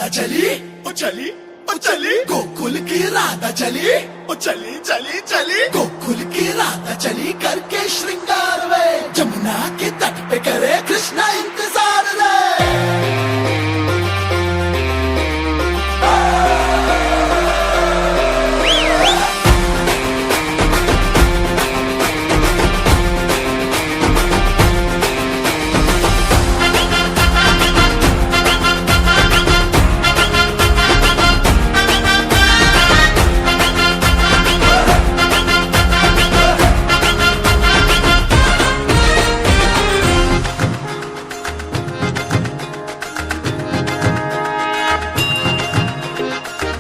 चली ओ चली ओ चली गोकुल की राधा चली ओ चली चली चली गोकुल की राधा चली करके श्रृंगार वे जमुना के तट पे करे कृष्णा इंतजार रे।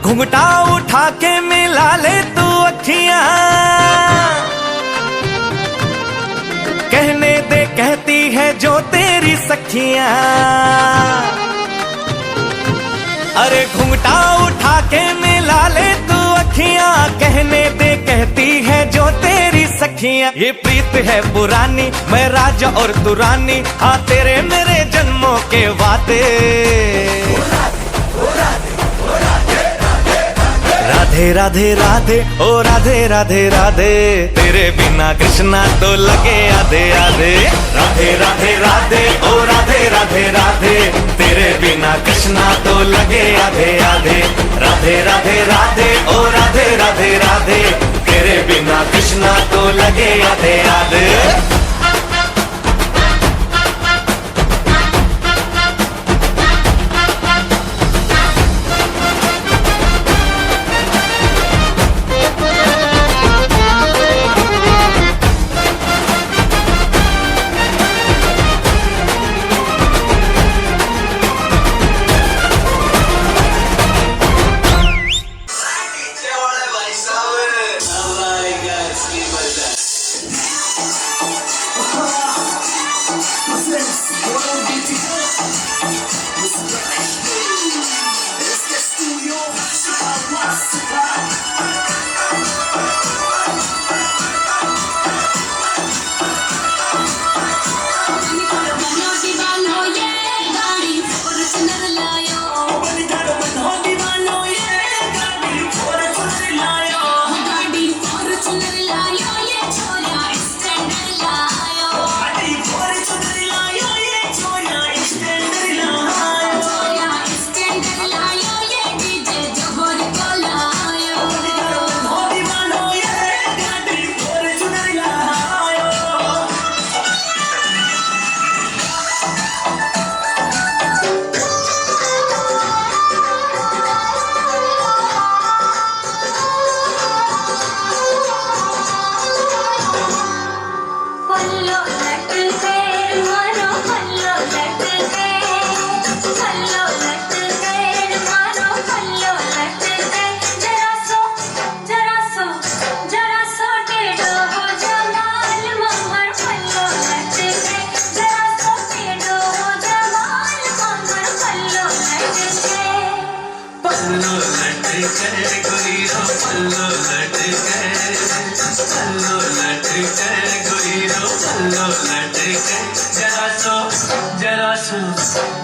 घुंघटा उठा के मिला ले तू अखियां, कहने दे कहती है जो तेरी सखियां। अरे घुंघटा उठा के मिला ले तू अखियां, कहने दे कहती है जो तेरी सखियां। ये प्रीत है पुरानी, मैं राजा और तू रानी, हाँ तेरे मेरे जन्मों के वादे। राधे राधे राधे ओ राधे राधे राधे, तेरे बिना कृष्णा तो लगे आधे आधे। राधे राधे राधे ओ राधे राधे राधे, तेरे बिना कृष्णा तो लगे आधे आधे। राधे राधे राधे ओ राधे राधे राधे, तेरे बिना कृष्णा तो लगे आधे आधे।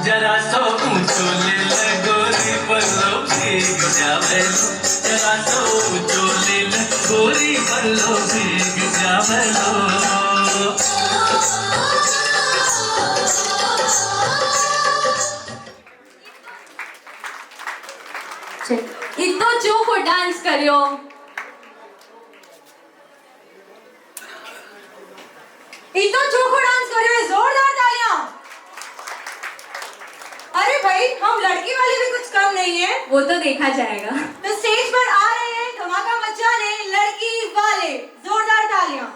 जरा सो ऊंचो ले ले गोरी पल्लो भीग जावे, जरा सो ऊंचो ले ले गोरी पल्लो भीग जावे लो। इतो चुप डांस करियो। इतो चुप डांस करियो, जोरदार तालियां। अरे भाई हम लड़की वाले भी कुछ कम नहीं है। वो तो देखा जाएगा। तो स्टेज पर आ रहे हैं धमाका मचाने लड़की वाले, जोरदार तालियां।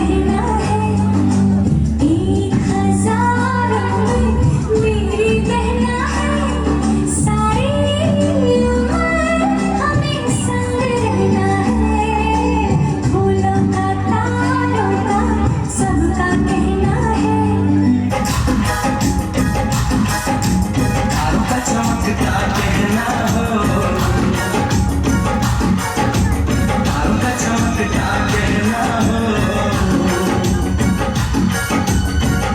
कहना है एक हजारों में मेरी कहना है सारी उम्र हमें संग रहना है फूलों का तारों का सबका कहना है तारों का चमकता कहना हो, तारों का चमकता कहना हो,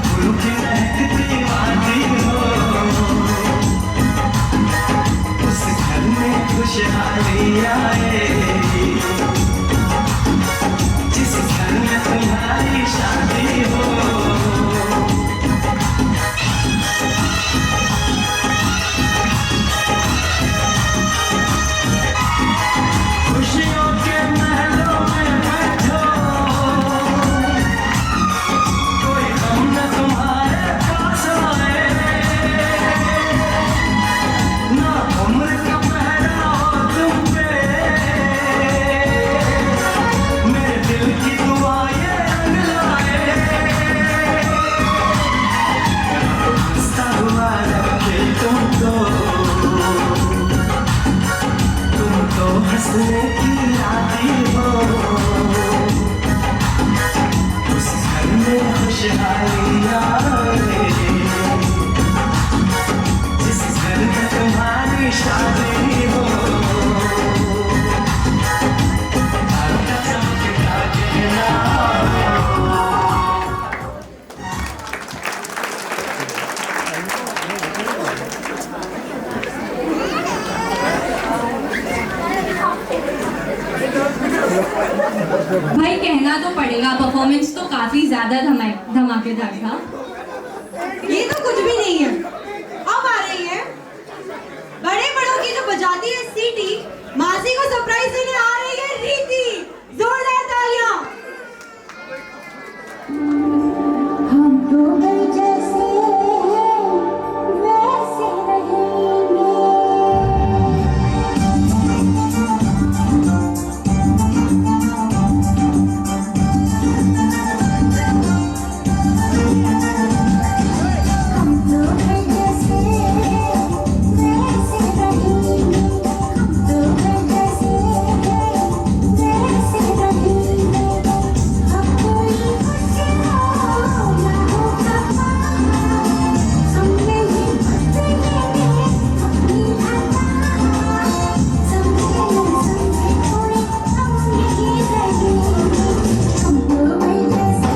फूलों की महकती वादी हो, उस घर में खुशहाली आए, जिस घर में तुम्हारी शादी हो। खुशियों के महलों में बैठो, कोई गम न तुम्हारे पास आए, ना उम्र का पहरा हो तुम पे, मेरे दिल की दुआ ये रंग लाए, हंसता हुआ रखे तुम तो हंसने की आती हो, उस घर में खुशहाली आए, जिस घर में तुम्हारी शादी हो। तारों का चमकता कहना भाई कहना तो पड़ेगा, परफॉर्मेंस तो काफी ज्यादा धमाकेदार था। ये तो कुछ भी नहीं है। अब आ रही है बड़े बड़ों की जो बजाती है सीटी, मासी को सरप्राइज देने आ रही है रीति। जोरदार तालियां। हम तो जैसे हैं वैसे रहेंगे हम तो जैसे हैं वैसे रहेंगे हम तो जैसे हैं वैसे रहेंगे हम कोई खुशियों ना होगा हम नहीं बदलेंगे अपनी अदा समझे न समझे कोई हम नहीं रहेंगे हम तो जैसे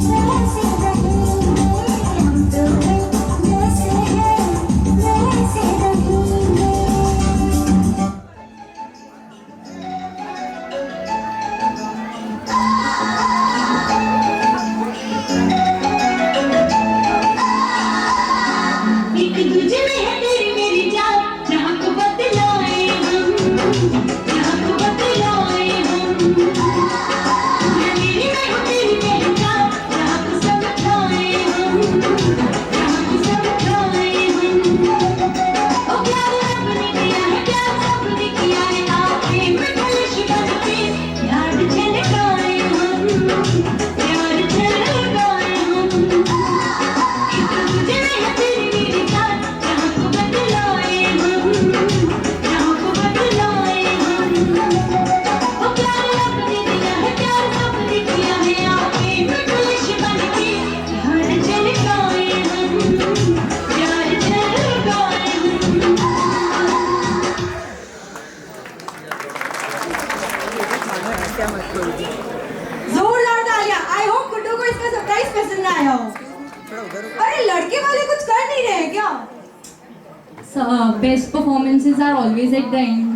वैसे रहेंगे हम तो जैसे हैं वैसे रहेंगे एक दूजे में है तेरी मेरी जान जहाँ को बदलाए हम जहाँ को बदलाए हम मैं मेरी मैं हूँ तेरी मेरी जान जहाँ को समझाए हम जहाँ को समझाए हम ओ प्यार रब ने दिया है प्यार सबने किया है आपे मैं कलिश बन के याद झलकाए हम याद झलकाए हम एक दूजे में है तेरी मेरी जान जहाँ को बदलाए हम जहाँ को बदलाए हम ओ प्यार रब ने दिया है प्यार सबने किया है आपे मैं कलिश बन के याद झलकाए हम याद झलकाए हम जोरदार तालियां। आई होप गुड्डू को इसका सरप्राइज पसंद आया हो। अरे लड़के वाले कुछ कर नहीं रहे क्या? Best performances are always at the end.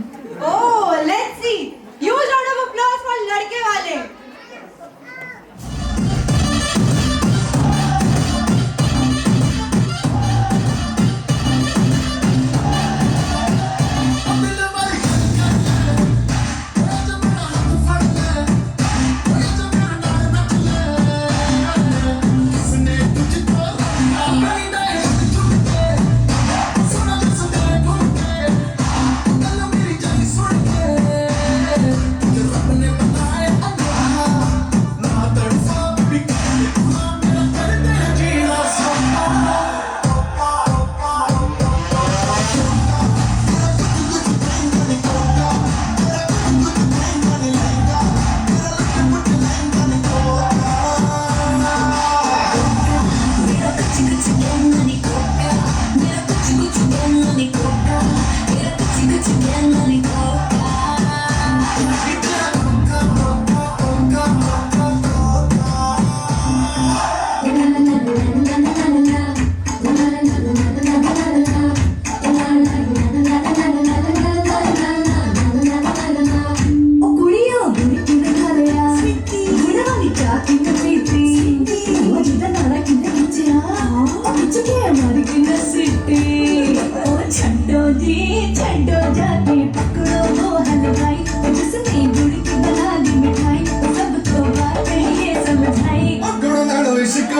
Oh, let's see. Huge round of applause for लड़के वाले।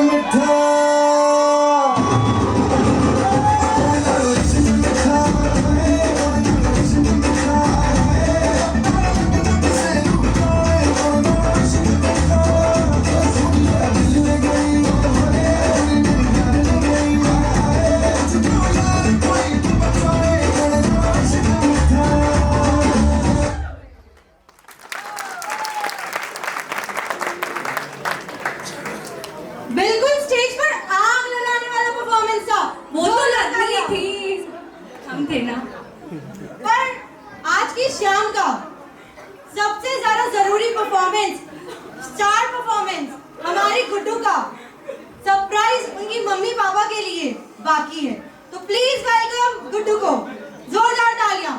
मिठा बिल्कुल स्टेज पर आग लगाने वाला परफॉर्मेंस था। वो तो जोरदार लगी तालियां। थी, हम थे ना। पर आज की शाम का सबसे ज्यादा जरूरी परफॉर्मेंस, स्टार परफॉर्मेंस हमारी गुड्डू का सरप्राइज उनकी मम्मी पापा के लिए बाकी है। तो प्लीज वेलकम गुड्डू को, जोरदार तालियां।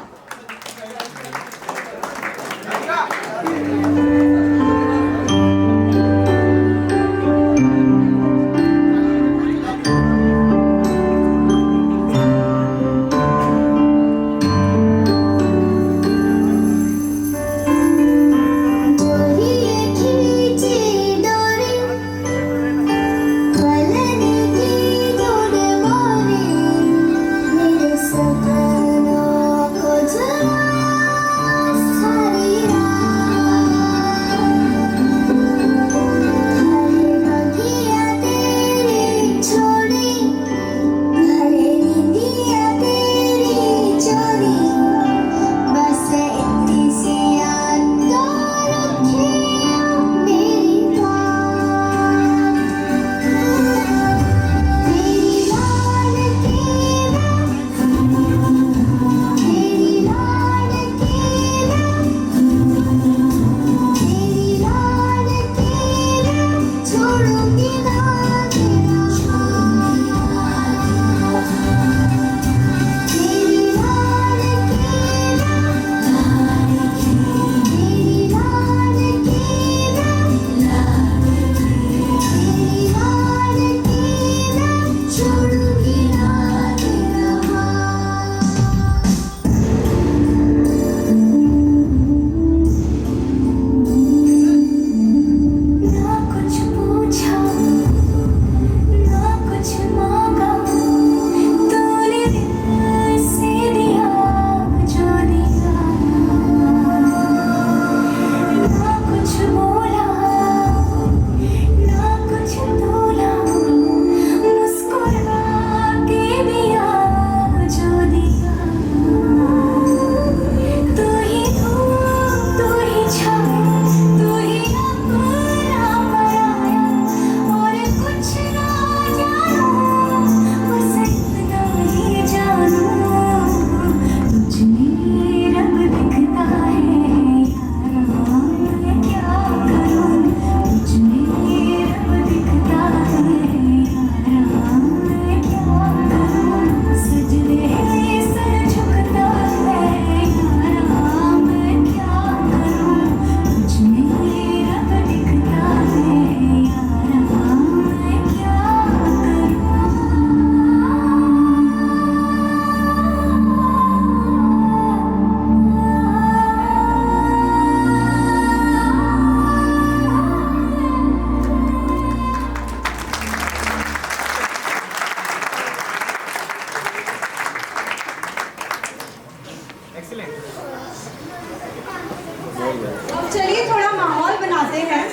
अब चलिए थोड़ा माहौल बनाते हैं।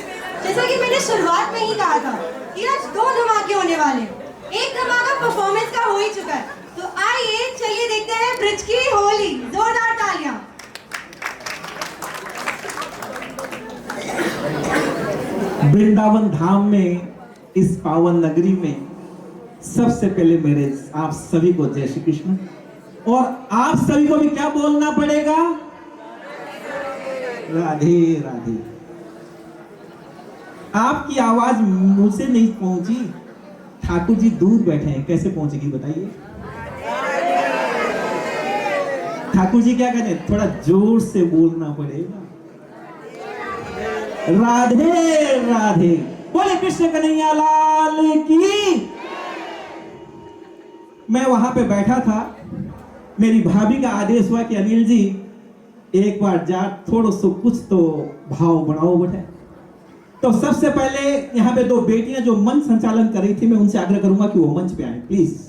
जैसा कि मैंने शुरुआत में ही कहा था कि आज 2 धमाके होने वाले हैं। एक धमाका परफॉर्मेंस का हो ही चुका है, तो आइए चलिए देखते हैं ब्रिज की होली। जोरदार तालियां। वृंदावन धाम में, इस पावन नगरी में सबसे पहले मेरे आप सभी को जय श्री कृष्ण। और आप सभी को भी क्या बोलना पड़ेगा? राधे राधे। आपकी आवाज मुझसे नहीं पहुंची, ठाकुर जी दूर बैठे हैं, कैसे पहुंचेगी बताइए? ठाकुर जी क्या कहते हैं, थोड़ा जोर से बोलना पड़ेगा। राधे राधे। बोले कृष्ण कन्हैया लाल की। मैं वहां पे बैठा था, मेरी भाभी का आदेश हुआ कि अनिल जी एक बार जा थोड़ा सो कुछ तो भाव बढ़ाओ बेटा। तो सबसे पहले यहाँ पे 2 बेटियां जो मंच संचालन कर रही थी, मैं उनसे आग्रह करूंगा कि वो मंच पे आए प्लीज।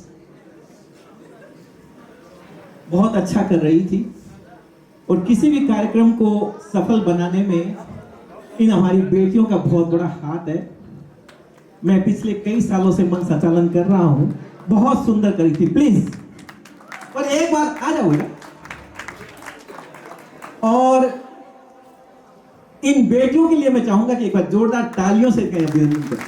बहुत अच्छा कर रही थी और किसी भी कार्यक्रम को सफल बनाने में इन हमारी बेटियों का बहुत बड़ा हाथ है। मैं पिछले कई सालों से मंच संचालन कर रहा हूं, बहुत सुंदर करी थी। प्लीज और एक बार आ जाओ बेटा। और इन बेटियों के लिए मैं चाहूंगा कि एक बार जोरदार तालियों से कहें अभिनंदन करें।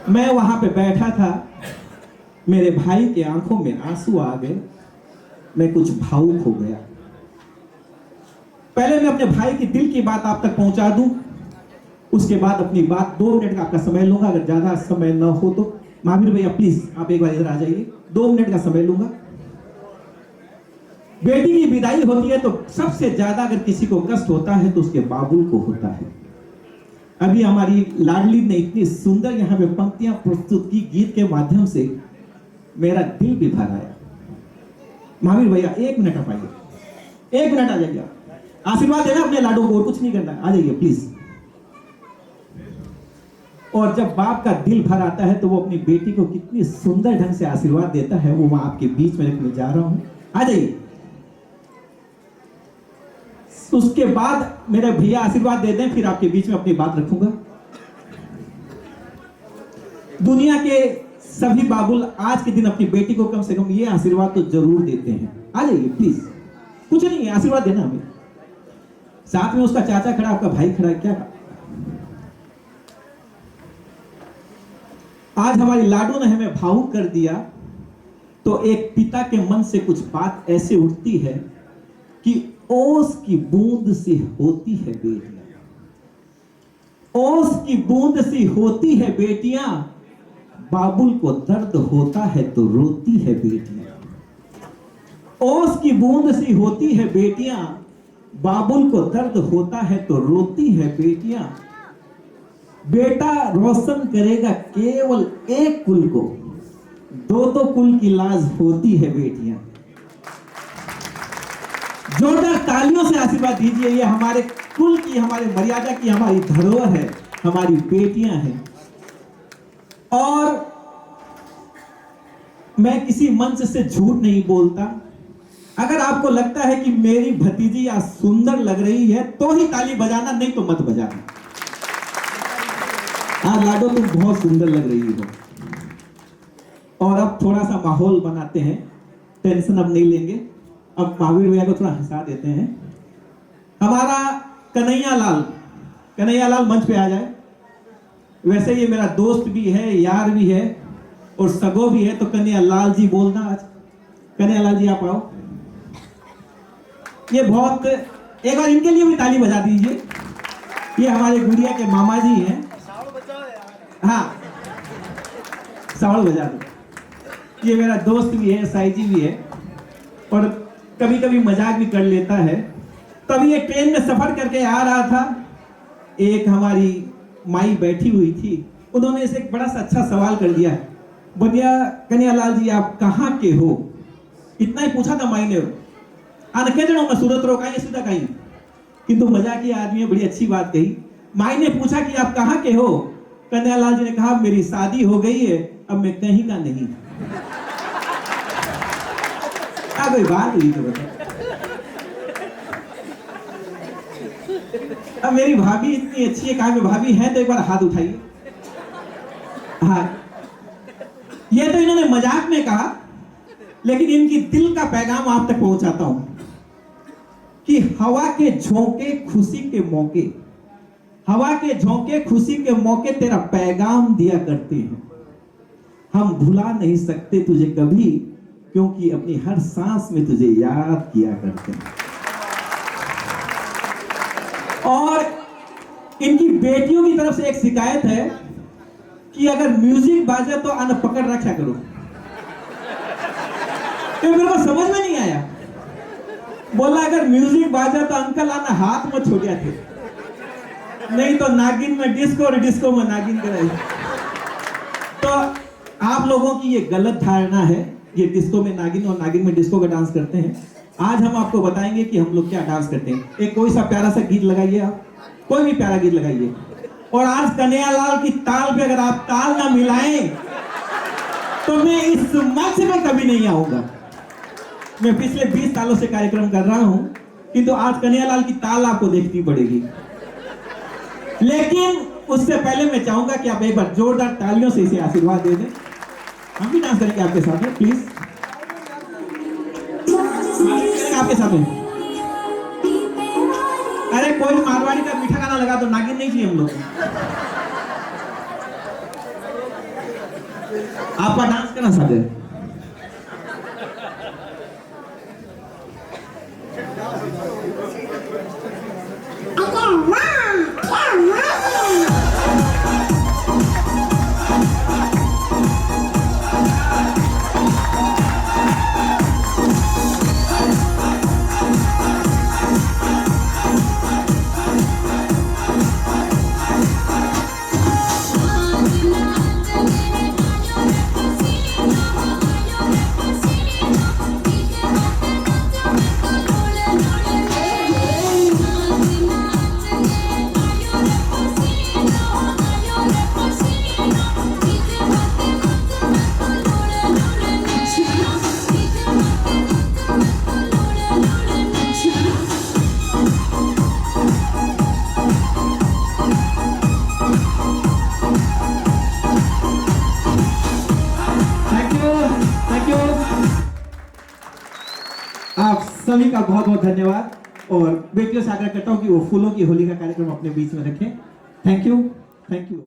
मैं वहां पे बैठा था, मेरे भाई के आंखों में आंसू आ गए, मैं कुछ भावुक हो गया। पहले मैं अपने भाई की दिल की बात आप तक पहुंचा दूं, उसके बाद अपनी बात 2 मिनट का आपका समय लूंगा। अगर ज्यादा समय न हो तो महावीर भैया प्लीज आप एक बार इधर आ जाइए, 2 मिनट का समय लूंगा। बेटी की विदाई होती है तो सबसे ज्यादा अगर किसी को कष्ट होता है तो उसके बाबुल को होता है। अभी हमारी लाडली ने इतनी सुंदर यहाँ पे पंक्तियां प्रस्तुत की गीत के माध्यम से, मेरा दिल भी भर आया। महावीर भैया 1 मिनट आप आइए, 1 मिनट आ जाइए। आशीर्वाद देना अपने लाडो को, और कुछ नहीं करना, आ जाइए प्लीज। और जब बाप का दिल भर आता है तो वो अपनी बेटी को कितनी सुंदर ढंग से आशीर्वाद देता है, वो मैं आपके बीच में रखने जा रहा हूं। आ जाइए। उसके बाद मेरे भैया आशीर्वाद दे दें, फिर आपके बीच में अपनी बात रखूंगा। दुनिया के सभी बाबुल आज के दिन अपनी बेटी को कम से कम ये आशीर्वाद तो जरूर देते हैं। आ जाइए प्लीज, कुछ नहीं है, आशीर्वाद देना हमें। साथ में उसका चाचा खड़ा, आपका भाई खड़ा, क्या आज हमारी लाडो ने हमें भावुक कर दिया। तो एक पिता के मन से कुछ बात ऐसे उठती है कि ओस की बूंद सी होती है बेटियां, ओस की बूंद सी होती है बेटियां, बाबुल को दर्द होता है तो रोती है बेटियां। ओस की बूंद सी होती है बेटियां, बाबुल को दर्द होता है तो रोती है बेटियां। बेटा रोशन करेगा केवल एक कुल को, 2 कुल की लाज होती है बेटियां। जोरदार तालियों से आशीर्वाद दीजिए। ये हमारे कुल की, हमारे मर्यादा की, हमारी धरोहर है, हमारी बेटियां हैं। और मैं किसी मंच से झूठ नहीं बोलता। अगर आपको लगता है कि मेरी भतीजी आज सुंदर लग रही है तो ही ताली बजाना, नहीं तो मत बजाना। हाँ लाडो तुम बहुत सुंदर लग रही हो। और अब थोड़ा सा माहौल बनाते हैं, टेंशन अब नहीं लेंगे। अब महावीर भैया को थोड़ा हंसा देते हैं। हमारा कन्हैया लाल मंच पे आ जाए। वैसे ये मेरा दोस्त भी है, यार भी है और सगो भी है। तो कन्हैया लाल जी बोलना आज। कन्हैया लाल जी आप आओ। ये बहुत, एक बार इनके लिए भी ताली बजा दीजिए। ये हमारे गुड़िया के मामा जी हैं। हाँ साउंड बजा दो। ये मेरा दोस्त भी है, साई जी भी है और कभी कभी मजाक भी कर लेता है। तभी ये ट्रेन में सफर करके आ रहा था, एक हमारी माई बैठी हुई थी, उन्होंने इसे एक बड़ा सा अच्छा सवाल कर दिया। बोलिया कन्हैया लाल जी आप कहाँ के हो? इतना ही पूछा था माई ने। आनके जनो मैं सूरत रोकाई सीधा कहीं, किंतु मजाक की आदमी है, बड़ी अच्छी बात कही। माई ने पूछा कि आप कहाँ के हो? कन्हैया लाल जी ने कहा मेरी शादी हो गई है, अब मैं कहीं का नहीं। क्या कोई बात हुई तो बता। अब मेरी भाभी इतनी अच्छी है, कहा भाभी है तो एक बार हाथ उठाइए। हाँ ये तो इन्होंने मजाक में कहा, लेकिन इनकी दिल का पैगाम आप तक पहुंचाता हूं कि हवा के झोंके खुशी के मौके, हवा के झोंके खुशी के मौके तेरा पैगाम दिया करते हैं। हम भुला नहीं सकते तुझे कभी, क्योंकि अपनी हर सांस में तुझे याद किया करते हैं। और इनकी बेटियों की तरफ से एक शिकायत है कि अगर म्यूजिक बाजे तो अन पकड़ रखा करो। तो मेरे को समझ में नहीं आया। बोला अगर म्यूजिक बाजा तो अंकल आना हाथ में छोड़िया थे, नहीं तो नागिन में डिस्को और डिस्को में नागिन कराई। तो आप लोगों की ये गलत धारणा है, ये डिस्को में नागिन और नागिन में डिस्को का डांस करते हैं। आज हम आपको बताएंगे कि हम लोग क्या डांस करते हैं। एक कोई सा प्यारा सा गीत लगाइए, आप कोई भी प्यारा गीत लगाइए। और आज कन्हैयालाल की ताल पे अगर आप ताल ना मिलाएं तो मैं इस मंच पे कभी नहीं आऊंगा। मैं पिछले 20 सालों से कार्यक्रम कर रहा हूं, किंतु आज कन्हैयालाल की ताल आपको देखनी पड़ेगी। लेकिन उससे पहले मैं चाहूंगा कि आप एक बार जोरदार तालियों से इसे आशीर्वाद दे दें। हम भी डांस करेंगे आपके साथ में, प्लीज आपके साथ में। अरे कोई मारवाड़ी का मीठा गाना लगा तो नागिन नहीं चाहिए हम लोग। आपका डांस करना साथ है। आप सभी का बहुत बहुत धन्यवाद। और बेटियों से आग्रह करता हूँ कि वो फूलों की होली का कार्यक्रम अपने बीच में रखें। Thank you, thank you.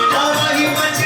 तबाही मच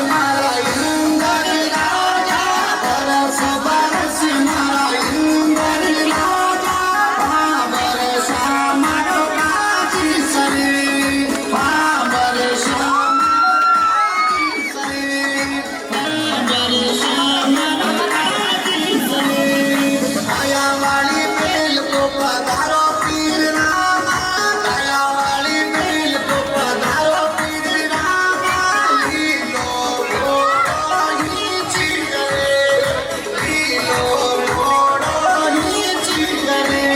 मारा इंदर राजा बरस बरस मारा इंदर राजा बरस मारो काजी सरी बरस आया वाली बेल को पधारो पीर रामा आया वाली बेल को पधारो पीर रामा लीलो मोड़ो ही चिगरे लीलो मोड़ो ही चिगरे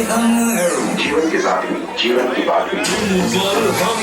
जीवन के साथ ही जीवन की बात भी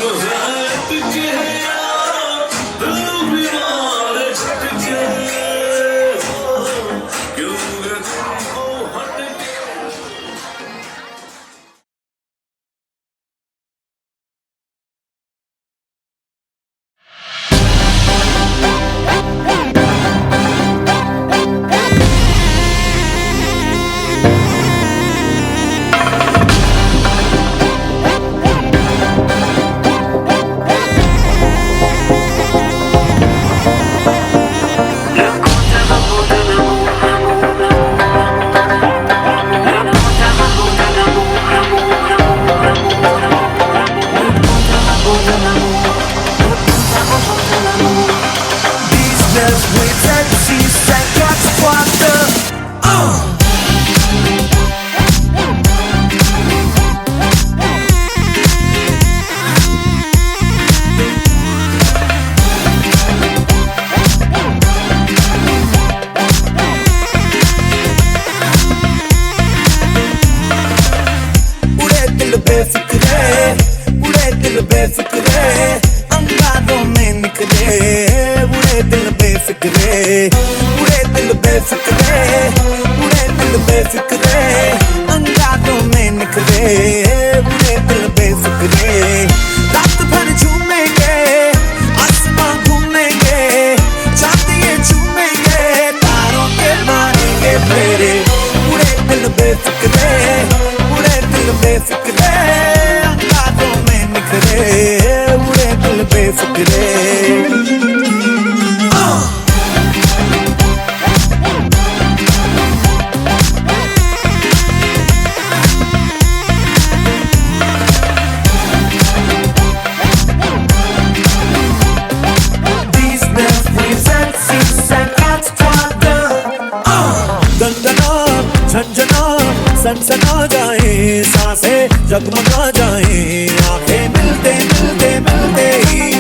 सनसना जाए सांसें जगमगा जाए आंखें मिलते मिलते मिलते ही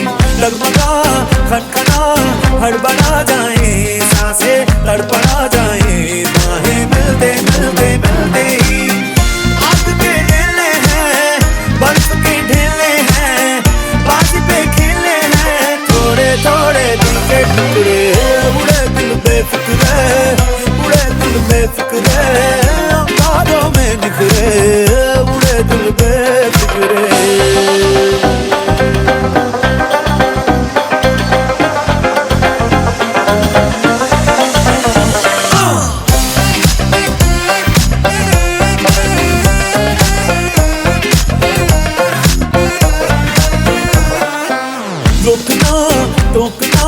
डगमगा खनखना हड़बड़ा जाए सांसें तड़पड़ा जाए बाहें मिलते मिलते मिलते ही आग के ढेले हैं बर्फ के ढेले हैं बाजी पे खेले हैं थोड़े थोड़े दिल के टुकड़े उड़े दिल बेफिक्र उड़े दिल बेफिक्र अंगारों में निखरे उड़े दिल बेफिक्रे रोकना टोकना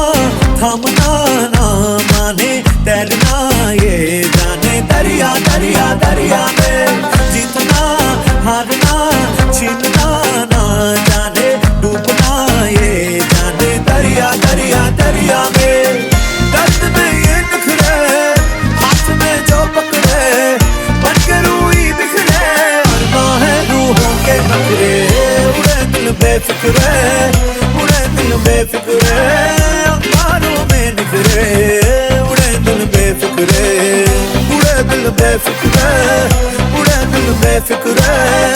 थामना ना माने तैरना ये जाने दरिया दरिया दरिया में जीतना हारना छीनना ना जाने डूबना ये जाने दरिया दरिया दरिया में दर्द में ये निखरे हाथ में जो पकड़े बन के रूही बिखरे मरना है रूहों के नखरे उड़े दिल बेफिक्रे बेफिक्रे अंगारों में निखरे उड़े दिल बेफिक्रे उड़े दिल बेफिक्रे उड़े दिल बेफिक्र